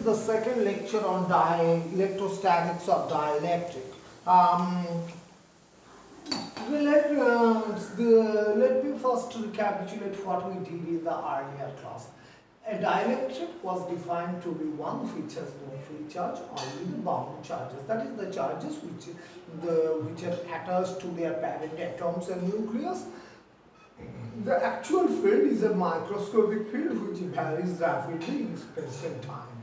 the second lecture on electrostatics of dielectric. Let me first recapitulate what we did in the earlier class. A dielectric was defined to be one which has no free charge, only the bound charges. That is the charges which are attached to their parent atoms and nucleus. The actual field is a microscopic field which varies rapidly in space and time.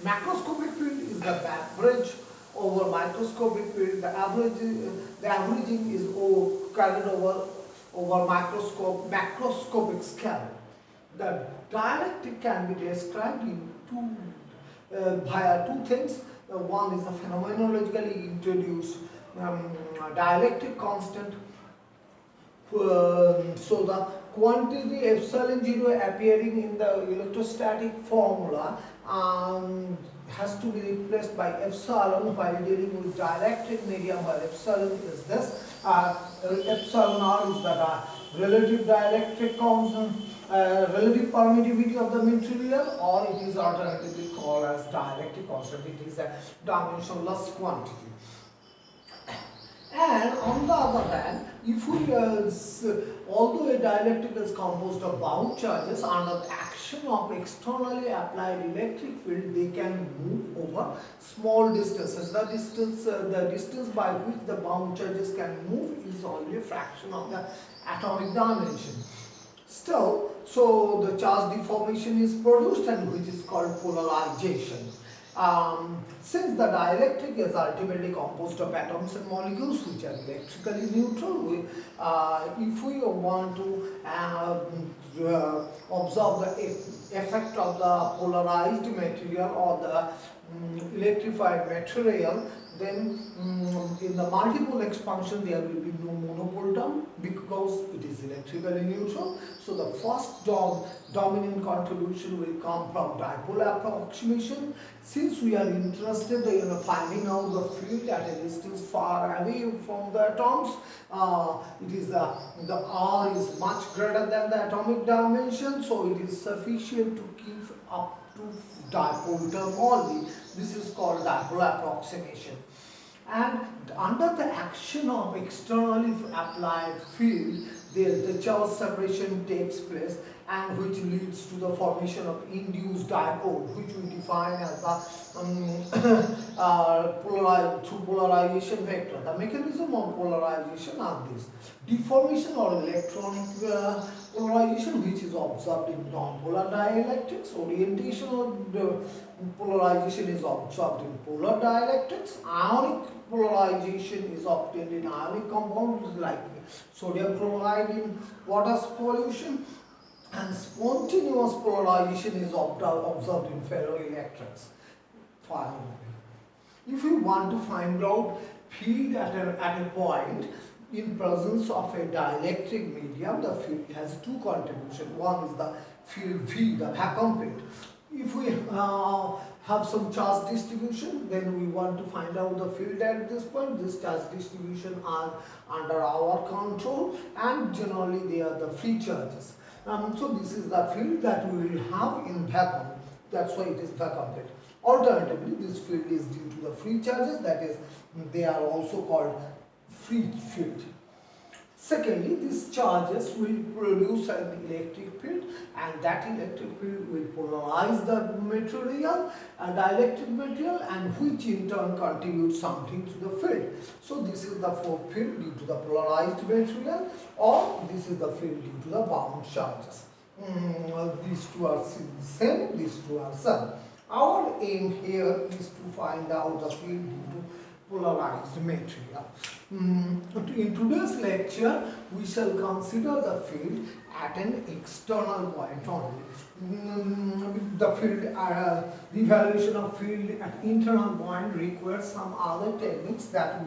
Macroscopic field is the average over microscopic field. The averaging is carried over macroscopic scale. The dielectric can be described in via two things. One is the phenomenologically introduced dielectric constant. So the quantity epsilon 0 appearing in the electrostatic formula has to be replaced by epsilon while dealing with dielectric medium, where epsilon is this. Epsilon r is the relative dielectric constant, relative permittivity of the material, or it is alternatively called as dielectric constant. It is a dimensionless quantity. And on the other hand, if we, although a dielectric is composed of bound charges, under the action of externally applied electric field, they can move over small distances. The distance by which the bound charges can move is only a fraction of the atomic dimension. Still, so the charge deformation is produced, and which is called polarization. Since the dielectric is ultimately composed of atoms and molecules which are electrically neutral, if we want to observe the effect of the polarized material or the electrified material, then in the multiple expansion there will be no monopole term because it is electrically neutral. So the first dominant contribution will come from dipole approximation. Since we are interested in finding out the field at a distance far away from the atoms, it is the R is much greater than the atomic dimension, so it is sufficient to keep up to dipole term only. This is called dipole approximation. And under the action of externally applied field, the charge separation takes place, and which leads to the formation of induced dipole, which we define as the through polarization vector. The mechanism of polarization are this: deformation or electronic polarization, which is observed in non-polar dielectrics; orientation of polarization is observed in polar dielectrics; ionic polarization is obtained in ionic compounds like sodium chloride in water solution; and spontaneous polarization is observed in ferroelectrics. Finally, if we want to find out field at a point in presence of a dielectric medium, the field has two contributions. One is the field V, the vacuum field. If we have some charge distribution, then we want to find out the field at this point. This charge distribution are under our control, and generally they are the free charges. So this is the field that we will have in vacuum. That's why it is vacuum field. Alternatively, this field is due to the free charges, that is, they are also called free field. Secondly, these charges will produce an electric field, and that electric field will polarize the material, dielectric material, and which in turn contributes something to the field. So this is the field due to the polarized material, or this is the field due to the bound charges. These two are same, these two are same. Our aim here is to find out the field due to polarized material. In today's lecture, we shall consider the field at an external point only. The field, the evaluation of field at internal point requires some other techniques that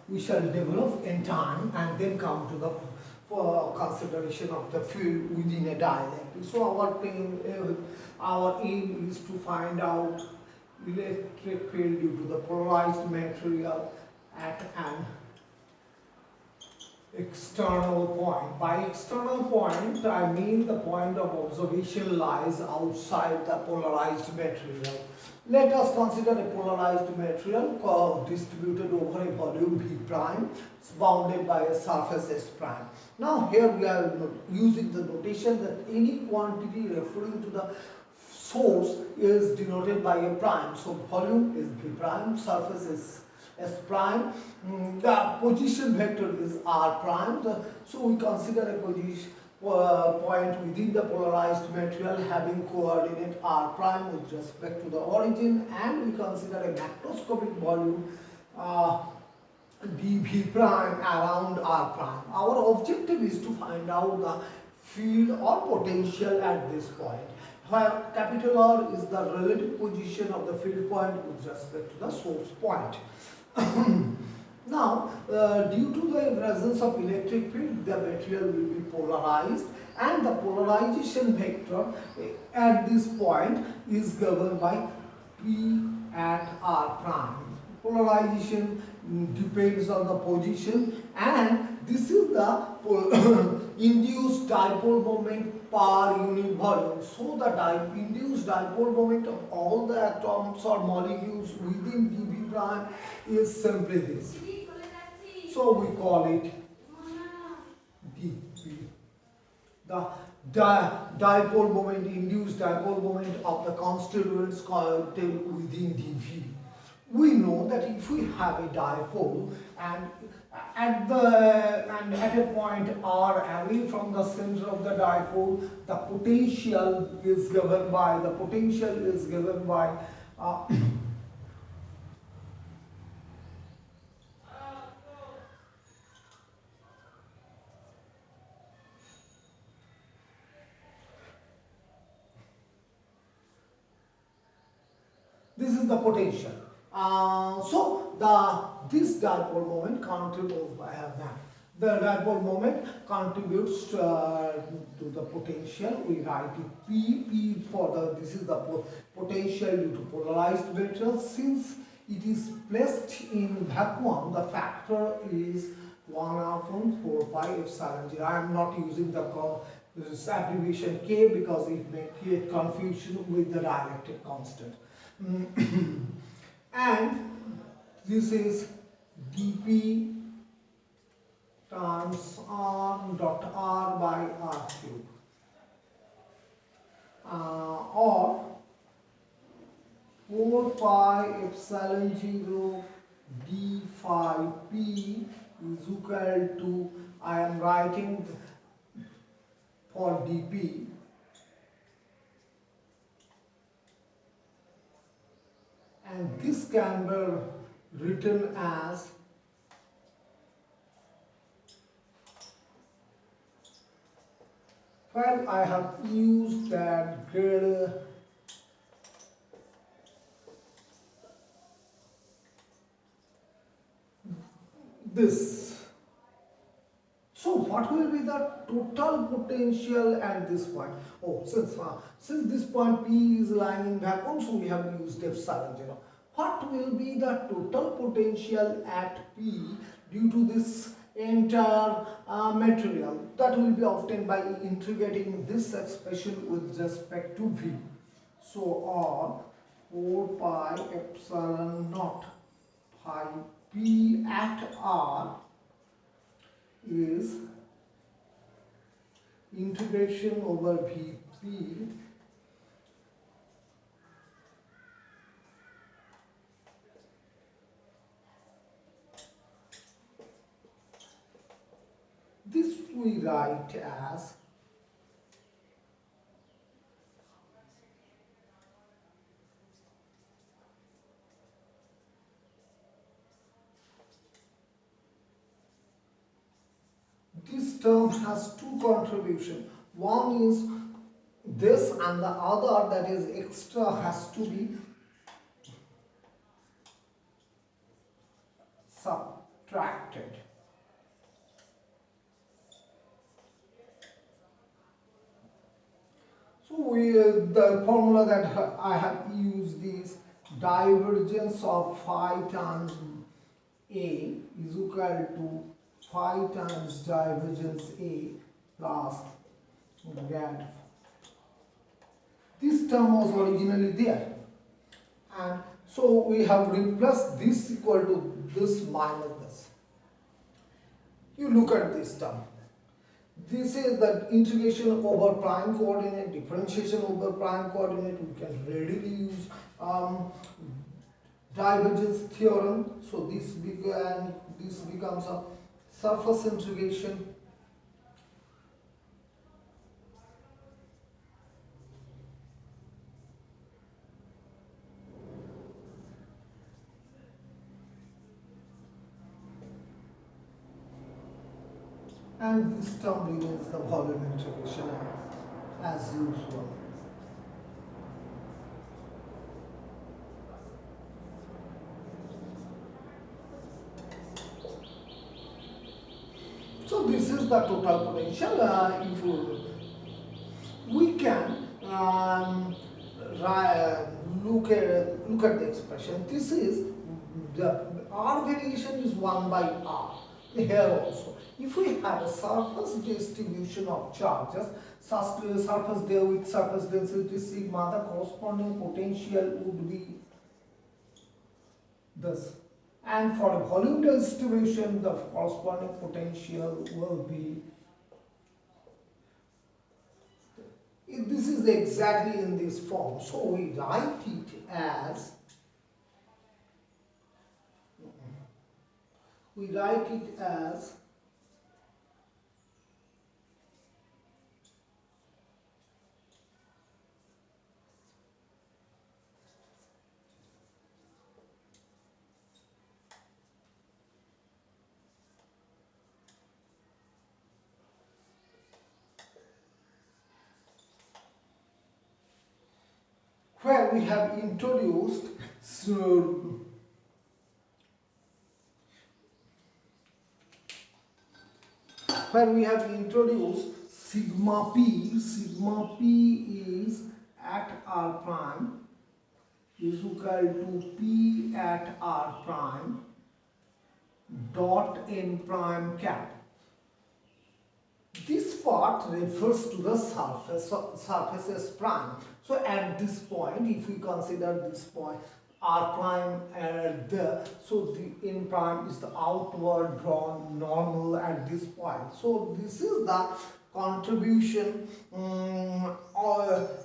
we shall develop in time, and then come to the consideration of the field within a dielectric. So our aim is to find out electric field due to the polarized material at an external point. By external point, I mean the point of observation lies outside the polarized material. Let us consider a polarized material distributed over a volume V prime bounded by a surface S prime. Now here we are using the notation that any quantity referring to the source is denoted by a prime. So volume is V prime, surface is S prime, the position vector is R prime. So we consider a position point within the polarized material having coordinate R prime with respect to the origin, and we consider a macroscopic volume dV prime around R prime. Our objective is to find out the field or potential at this point, where capital R is the relative position of the field point with respect to the source point. Now, due to the presence of electric field, the material will be polarized, and the polarization vector at this point is governed by P at R prime. Polarization depends on the position, and this is the induced dipole moment per unit volume. So the induced dipole moment of all the atoms or molecules within dV prime is simply this. So we call it dV. The dipole moment, induced dipole moment of the constituents contained within dV. We know that if we have a dipole and at a point R away from the center of the dipole, the potential is given by this is the potential. So this dipole moment contributes the dipole moment contributes to the potential. We write it P for this is the potential due to polarized material. Since it is placed in vacuum, the factor is 1/4 pi epsilon 0. I am not using this abbreviation K because it may create confusion with the dielectric constant. And this is dP times R dot R by R cube, or 4 pi epsilon 0 d phi p is equal to, I am writing for dP, and this can be written as I have used that grade this. So what will be the total potential at this point? Oh, since this point P is lying in vacuum, so we have used epsilon 0. What will be the total potential at P due to this entire material? That will be obtained by integrating this expression with respect to V. So R 4 pi epsilon naught pi P at R is integration over Vp this we write as this term has two contributions. One is this, and the other, that is extra, has to be subtracted. So the formula that I have used is divergence of phi times A is equal to phi times divergence A plus grad. This term was originally there, and so we have replaced this equal to this minus this. You look at this term. This is the integration over prime coordinate, differentiation over prime coordinate. We can readily use divergence theorem. So this becomes a surface integration. And this term remains the volume integration as usual. So this is the total potential. If we can look at the expression, this is the R variation is 1 by R here also. If we have a surface distribution of charges, surface there with surface density sigma, the corresponding potential would be this. And for a volume distribution, the corresponding potential will be, this is exactly in this form. So we write it as, where we have introduced sigma p. Sigma p is at r prime is equal to p at r prime dot n prime cap. This part refers to the surface S prime. So at this point, if we consider this point R prime there, so the N prime is the outward drawn normal at this point. So this is the contribution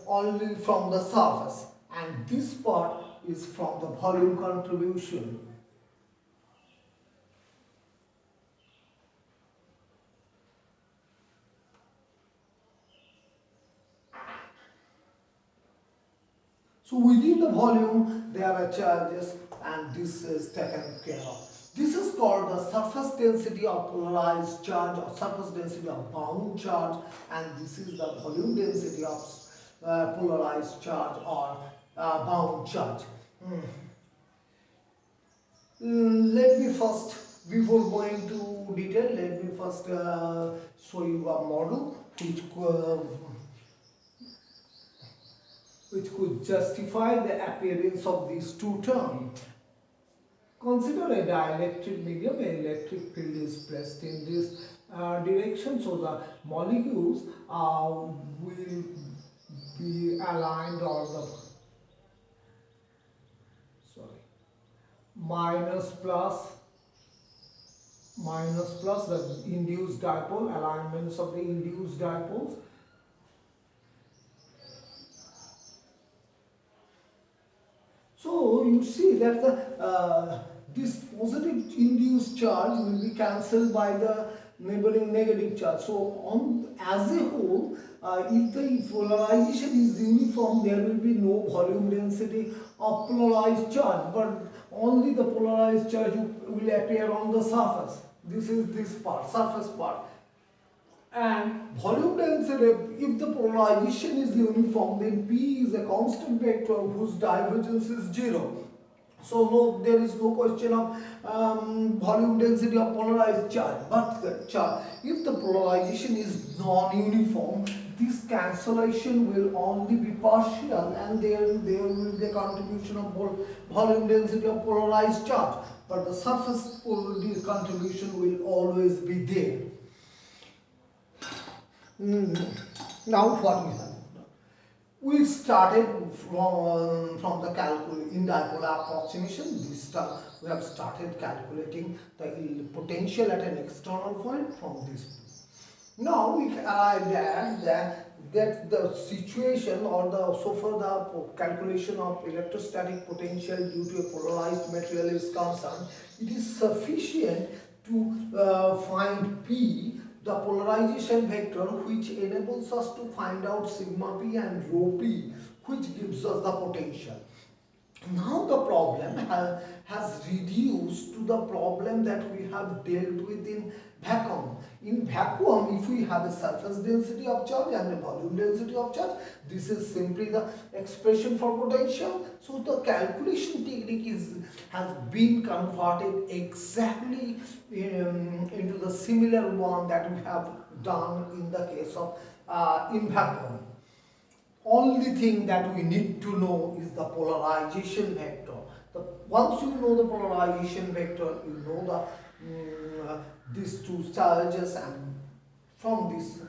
only from the surface, and this part is from the volume contribution. So within the volume there are charges, and this is taken care of. This is called the surface density of polarized charge or surface density of bound charge, and this is the volume density of polarized charge or bound charge. Let me first, before going to detail, let me first show you a model which could justify the appearance of these two terms. Consider a dielectric medium. An electric field is placed in this direction, so the molecules will be aligned, or the minus plus the induced dipole, alignments of the induced dipoles. So you see that this positive induced charge will be cancelled by the neighboring negative charge. So as a whole, if the polarization is uniform, there will be no volume density of polarized charge, but only the polarized charge will appear on the surface. This is this part, surface part. And volume density, if the polarization is uniform, then P is a constant vector whose divergence is 0. So there is no question of volume density of polarized charge. But the charge, if the polarization is non-uniform, this cancellation will only be partial, and there will be a contribution of volume density of polarized charge, but the surface contribution will always be there. Now what we have? We started from the in dipole approximation. This time we have started calculating the potential at an external point from this. Now we arrived at that the situation, or so far the calculation of electrostatic potential due to a polarized material is concerned, it is sufficient to find P, the polarization vector, which enables us to find out sigma P and rho P, which gives us the potential. Now the problem has reduced to the problem that we have dealt with in vacuum. In vacuum, if we have a surface density of charge and a volume density of charge, this is simply the expression for potential. So the calculation technique has been converted exactly into the similar one that we have done in the case of in vacuum. Only thing that we need to know is the polarization vector. Once you know the polarization vector, you know the these two charges, and from this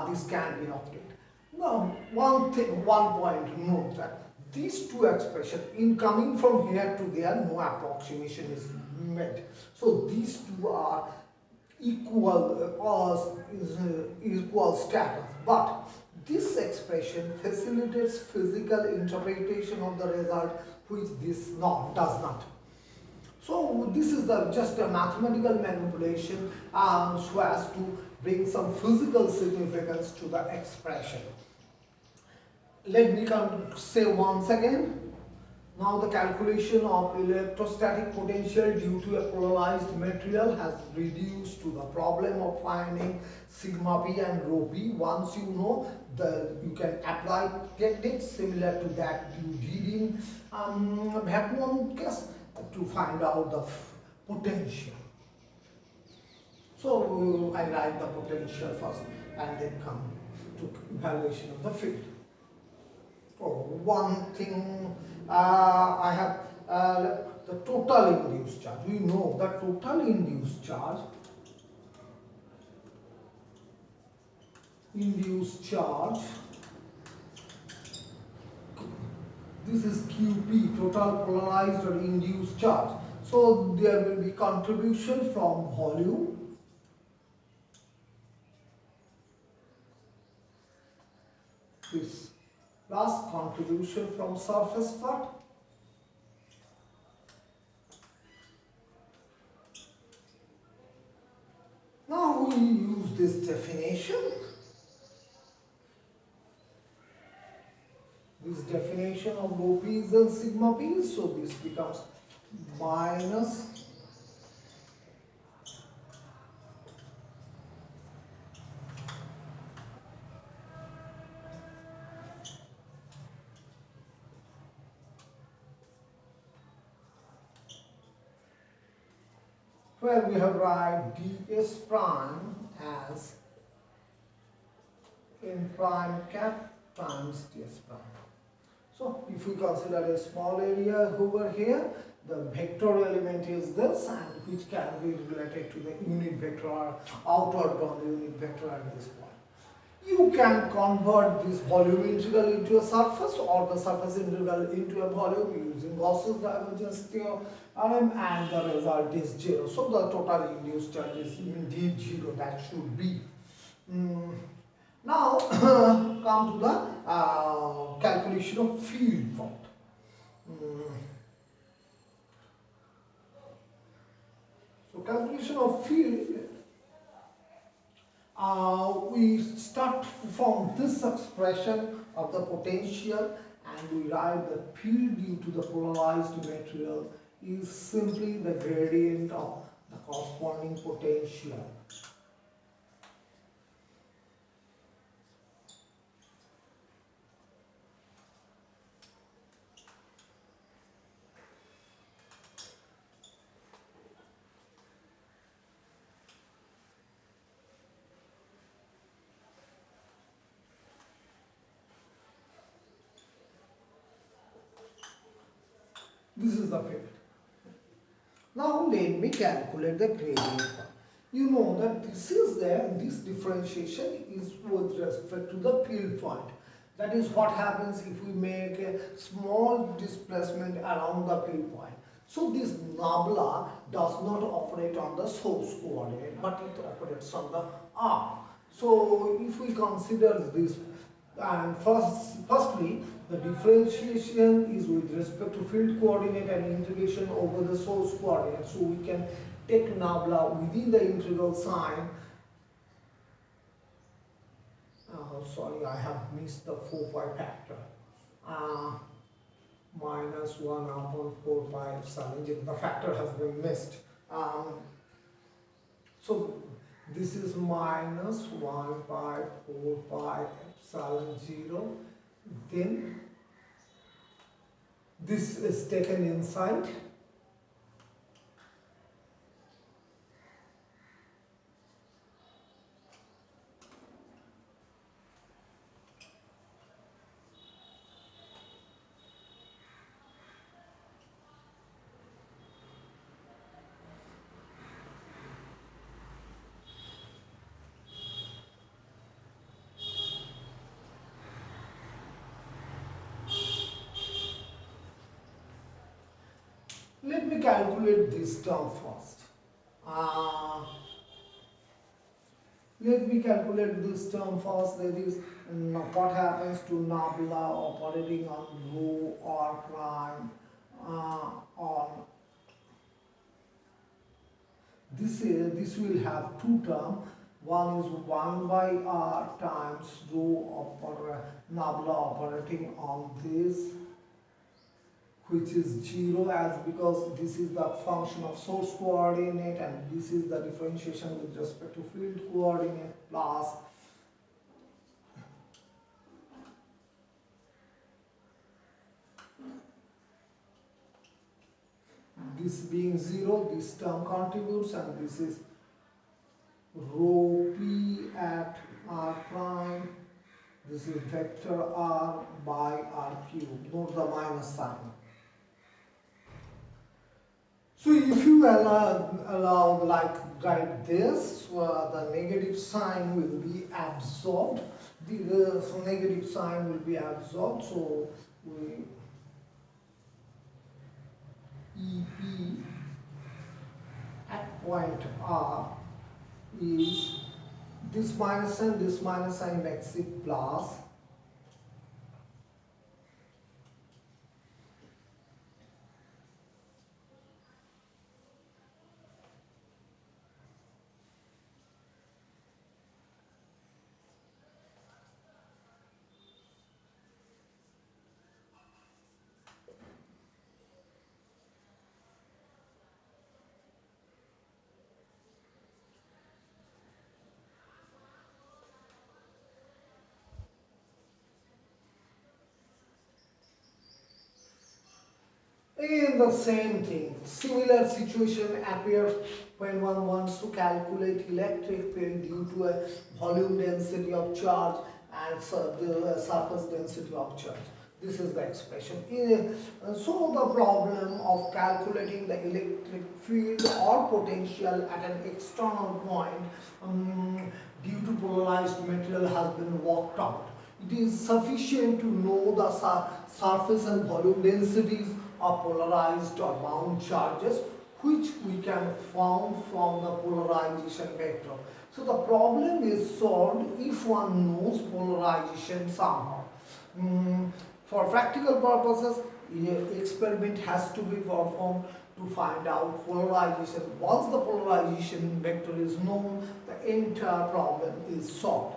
this can be obtained. Now, one point note that these two expressions, in coming from here to there, no approximation is made. So these two are equal status, but this expression facilitates physical interpretation of the result, which this does not. So this is just a mathematical manipulation so as to bring some physical significance to the expression. Let me say once again. Now the calculation of electrostatic potential due to a polarized material has reduced to the problem of finding sigma P and rho P. Once you know, you can apply techniques similar to that you did in vacuum case to find out the potential. So I write the potential first and then come to evaluation of the field. Oh, one thing I have the total induced charge. We know the total induced charge this is QP, total polarized or induced charge. So there will be contribution from volume this plus contribution from surface part Now we use this definition. This definition of rho P's and sigma P's, so this becomes minus where we have write ds prime as n prime cap times ds prime. So if we consider a small area over here, the vector element is this, and which can be related to the unit vector or outward bound unit vector at this point. You can convert this volume integral into a surface or the surface integral into a volume using Gauss's divergence theorem, and the result is 0. So the total induced charge is indeed 0. That should be. Now come to the calculation of field fault. So calculation of field, we start from this expression of the potential, and we write the field due to the polarized material is simply the gradient of the corresponding potential. This is the field. Now let me calculate the gradient. You know that this differentiation is with respect to the field point. That is what happens if we make a small displacement around the field point. So this nabla does not operate on the source coordinate, but it operates on the arc. So if we consider this, and firstly, the differentiation is with respect to field coordinate and integration over the source coordinate. So we can take nabla within the integral sign. Sorry, I have missed the 4 pi factor. Minus 1 upon 4 pi epsilon. The factor has been missed. So this is minus 1 pi 4 pi epsilon 0. Then this is taken inside. Let me calculate this term first. Let me calculate this term first. That is, what happens to nabla operating on rho r prime on this will have two terms. One is 1 by r times rho nabla operating on this, which is 0, as because this is the function of source coordinate and this is the differentiation with respect to field coordinate, plus this being 0, this term contributes, and this is rho p at r prime. This is vector r by r cube. Note the minus sign. So if you allow like this, the negative sign will be absorbed. The negative sign will be absorbed. So we EP at point R is this minus sign makes it plus. In the same thing, similar situation appears when one wants to calculate electric field due to a volume density of charge and the surface density of charge. This is the expression. So the problem of calculating the electric field or potential at an external point due to polarized material has been worked out. It is sufficient to know the surface and volume densities of polarized or bound charges, which we can found from the polarization vector. So the problem is solved if one knows polarization somehow. For practical purposes, experiment has to be performed to find out polarization. Once the polarization vector is known, the entire problem is solved.